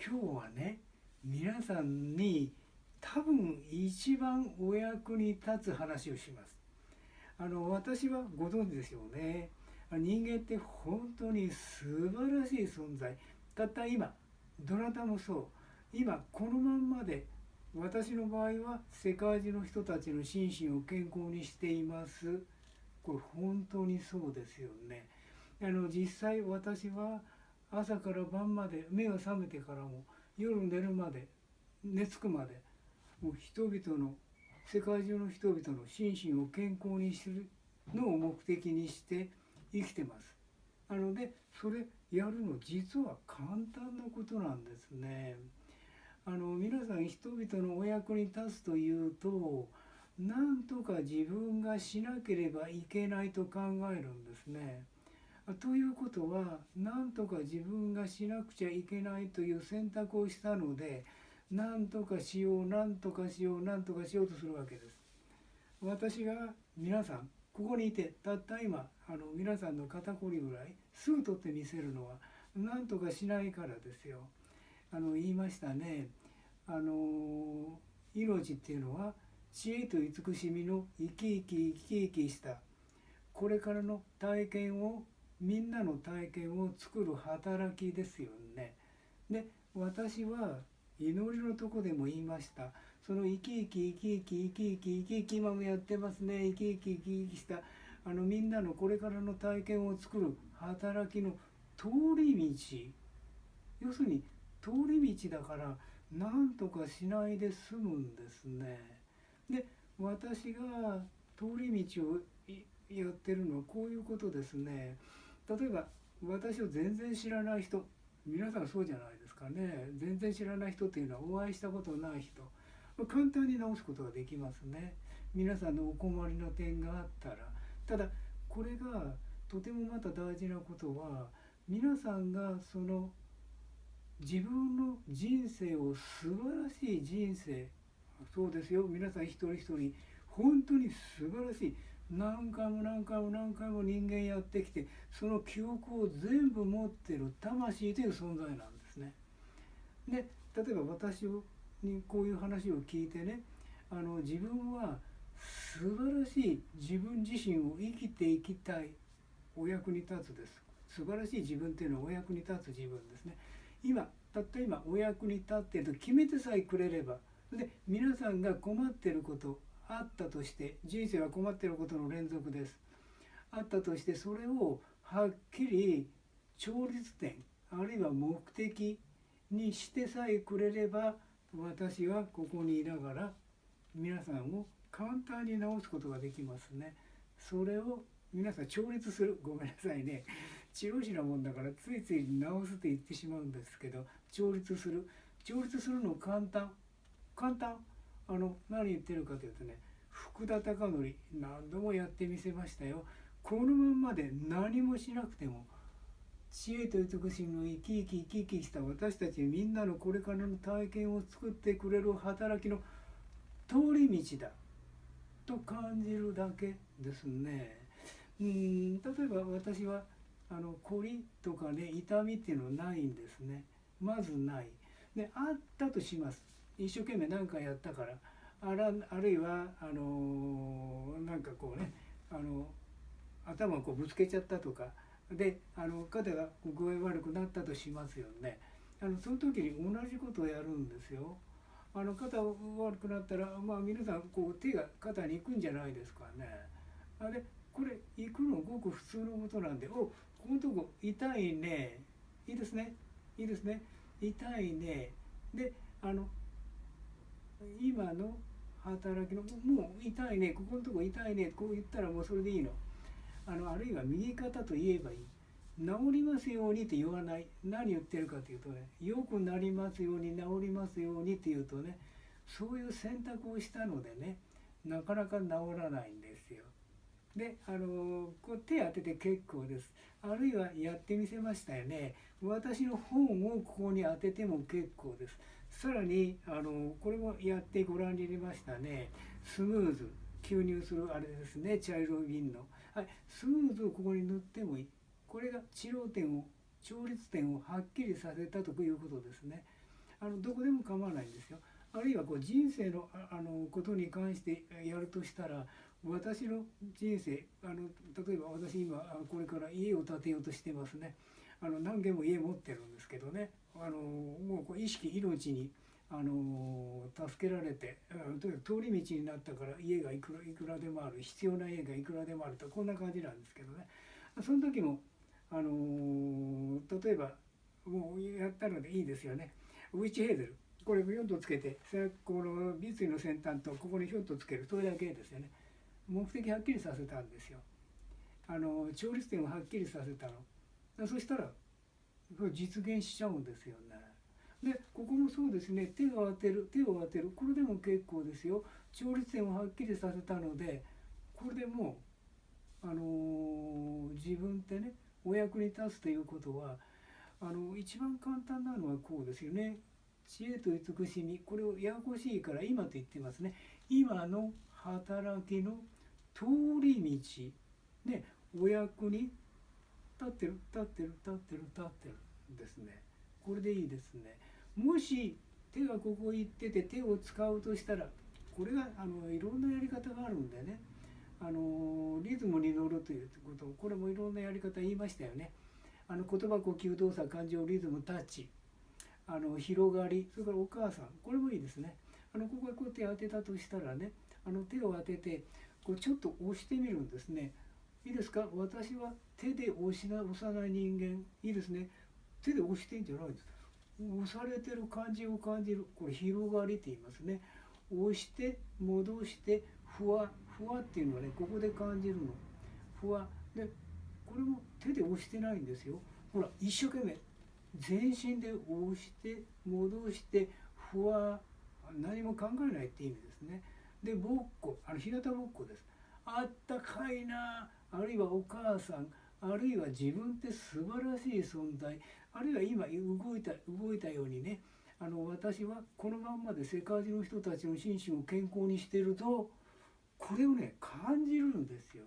今日はね、皆さんに多分一番お役に立つ話をします。私はご存知ですよね。人間って本当に素晴らしい存在。たった今、どなたもそう。今このまんまで、私の場合は世界中の人たちの心身を健康にしています。これ本当にそうですよね。実際私は朝から晩まで、目が覚めてからも夜寝るまで、寝つくまで、もう人々の、世界中の人々の心身を健康にするのを目的にして生きてます。でそれやるの実は簡単なことなんですね。皆さん人々のお役に立つというと、なんとか自分がしなければいけないと考えるんですね。ということは、なんとか自分がしなくちゃいけないという選択をしたので、なんとかしよう、なんとかしよう、なんとかしようとするわけです。私が皆さんここにいて、たった今皆さんの肩こりぐらいすぐ取ってみせるのは、なんとかしないからですよ。言いましたね。命っていうのは知恵と慈しみの生き生き生き生きしたこれからの体験を、みんなの体験を作る働きですよね。で、私は祈りのとこでも言いました。その生き生き生き生き生き生き生き生き今もやってますね。生き生き生き生きしたみんなのこれからの体験を作る働きの通り道、要するに通り道だから、なんとかしないで済むんですね。で、私が通り道をやってるのはこういうことですね。例えば私を全然知らない人、皆さんそうじゃないですかね。全然知らない人っていうのはお会いしたことない人、簡単に直すことができますね。皆さんのお困りの点があったら。ただこれがとてもまた大事なことは、皆さんがその自分の人生を、素晴らしい人生、そうですよ、皆さん一人一人本当に素晴らしい、何回も何回も何回も人間やってきて、その記憶を全部持ってる魂という存在なんですね。で、例えば私にこういう話を聞いてね、自分は素晴らしい自分自身を生きていきたい、お役に立つです。素晴らしい自分っていうのはお役に立つ自分ですね。今、たった今お役に立っていると決めてさえくれれば、で皆さんが困っていることあったとして、人生は困っていることの連続です。あったとして、それをはっきり調律点、あるいは目的にしてさえくれれば、私はここにいながら皆さんを簡単に治すことができますね。それを皆さん調律する、ごめんなさいね、治療師なもんだからついつい治すって言ってしまうんですけど、調律する、調律するの簡単、簡単。何言ってるかというとね、福田孝則何度もやってみせましたよ。このまんまで何もしなくても、知恵と慈しみの生き生き生き生きした私たちみんなのこれからの体験を作ってくれる働きの通り道だと感じるだけですね。例えば私は凝りとかね、痛みっていうのはないんですね。まずない。で、あったとします。一生懸命何かやったから、あるいはなんかこうね、頭をこうぶつけちゃったとかで、肩が具合悪くなったとしますよね。その時に同じことをやるんですよ。肩が悪くなったら、皆さんこう手が肩に行くんじゃないですかね。これ行くのごく普通のことなんで、このとこ痛いね、いいですね、いいですね、痛いね、で今の働きの、もう痛いね、ここのとこ痛いね、こう言ったらもうそれでいいの。あるいは右肩と言えばいい。治りますようにって言わない。何言ってるかというとね、良くなりますように、治りますようにっていうとね、そういう選択をしたのでね、なかなか治らないんですよ。で、こう手当てて結構です。あるいはやってみせましたよね。私の本をここに当てても結構です。さらにこれもやってご覧に入れましたね。スムーズ吸入するあれですね、茶色い瓶の、はい、スムーズをここに塗ってもいい。これが治療点を、調律点をはっきりさせたということですね。どこでも構わないんですよ。あるいはこう人生のことに関してやるとしたら、私の人生例えば私今これから家を建てようとしてますね。何軒も家持ってるんですけどね、もうこう意識命に助けられて、とにかく通り道になったから家がいくらでもある、必要な家がいくらでもあると、こんな感じなんですけどね。その時も例えばもうやったのでいいですよね。ウィッチヘーゼル、これを4とつけて、このビツイの先端とここにひょっとつける、それだけですよね。目的はっきりさせたんですよ。調律点をはっきりさせたの。そしたら実現しちゃうんですよね。でここもそうですね。手を当てる、これでも結構ですよ。調律点をはっきりさせたので、これでもう自分ってね、お役に立つということは一番簡単なのはこうですよね。知恵と慈しみ、これをややこしいから今と言ってますね。今の働きの通り道ね、お役に立ってるですね。これでいいですね。もし手がここ行ってて手を使うとしたら、これがいろんなやり方があるんでね、リズムに乗るということ、これもいろんなやり方言いましたよね。言葉、呼吸、動作、感情、リズム、タッチ、広がり、それからお母さん、これもいいですね。ここへこう手を当てたとしたらね、手を当ててこうちょっと押してみるんですね。いいですか。私は手で押さない人間、いいですね。手で押してんじゃないです。押されてる感じを感じる、これ広がりって言いますね。押して戻してふわふわっていうのはね、ここで感じるの。ふわで、これも手で押してないんですよ。ほら一生懸命全身で押して戻してふわ、何も考えないって意味ですね。でぼっこ、日向ぼっこです。あったかいな、あるいはお母さん、あるいは自分って素晴らしい存在、あるいは今動いたようにね、私はこのまんまで世界中の人たちの心身を健康にしてると、これをね感じるんですよ。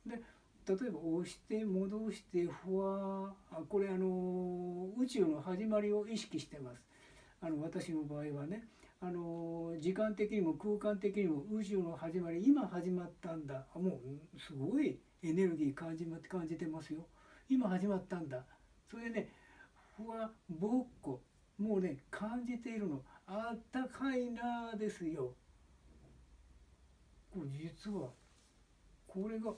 で例えば押して戻してふわ、これ宇宙の始まりを意識してます。私の場合はね、時間的にも空間的にも宇宙の始まり、今始まったんだ、もうすごいエネルギー感じてますよ。今始まったんだ。それでね、ふわぼっこ、もうね感じているの、あったかいなですよ。これ実はこれが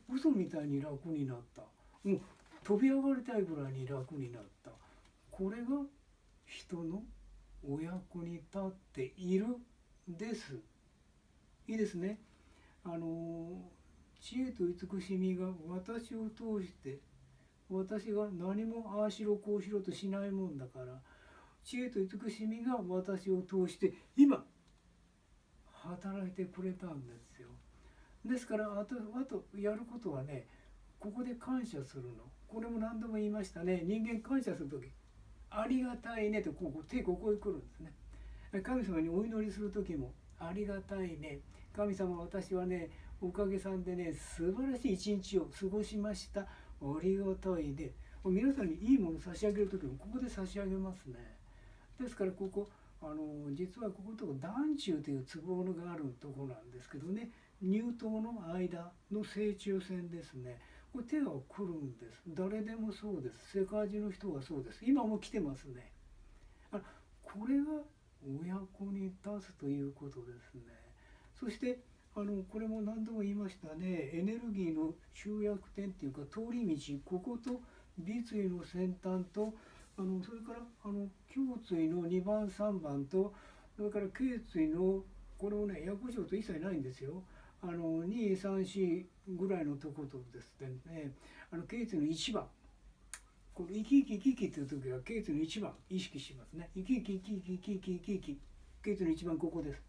嘘みたいに楽になった、飛び上がりたいぐらいに楽になった、これが人のお役に立っているです。いいですね。知恵と慈しみが私を通して、私が何もああしろこうしろとしないもんだから、知恵と慈しみが私を通して今働いてくれたんですよ。ですからあとやることはね、ここで感謝するの。これも何度も言いましたね。人間感謝する時、ありがたいねと手ここへ来るんですね。神様にお祈りする時もありがたいね、神様私はねおかげさんでね素晴らしい一日を過ごしました、ありがたいね。皆さんにいいものを差し上げる時もここで差し上げますね。ですからここ実はここと団中という壺があるところなんですけどね、乳頭の間の正中線ですね。これ手が来るんです。誰でもそうです。世界中の人がそうです。今も来てますね。これがお役に立つということですね。そしてこれも何度も言いましたね。エネルギーの集約点っていうか通り道、ここと尾椎の先端とそれから胸椎の2番3番と、それから頸椎のこれもねややこしいこと一切ないんですよ。234ぐらいのとことですね、頸椎の1番、これ生き生き生きっていう時は頸椎の1番意識しますね。生き生き生き生き生き生き生き、頸椎の1番ここです。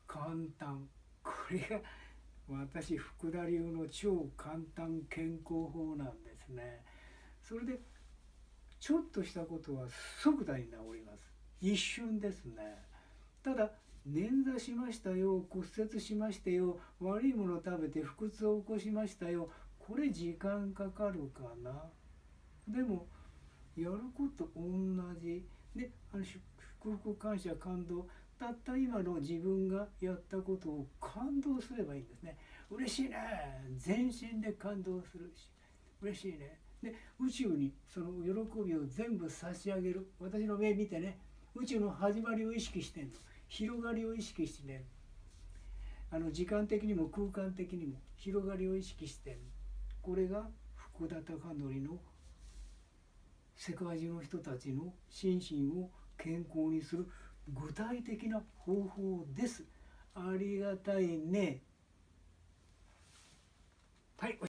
簡単、これが私福田流の超簡単健康法なんですね。それでちょっとしたことは即座に治ります。一瞬ですね。ただ捻挫しましたよ、骨折しましたよ、悪いものを食べて腹痛を起こしましたよ、これ時間かかるかな。でもやること同じで、祝福感謝感動、たった今の自分がやったことを感動すればいいんですね。嬉しいね、全身で感動するし、嬉しいね。で宇宙にその喜びを全部差し上げる。私の目見てね、宇宙の始まりを意識してんの、広がりを意識してね、時間的にも空間的にも広がりを意識してんの。これが福田貴則の世界中の人たちの心身を健康にする具体的な方法です。ありがたいね。はい。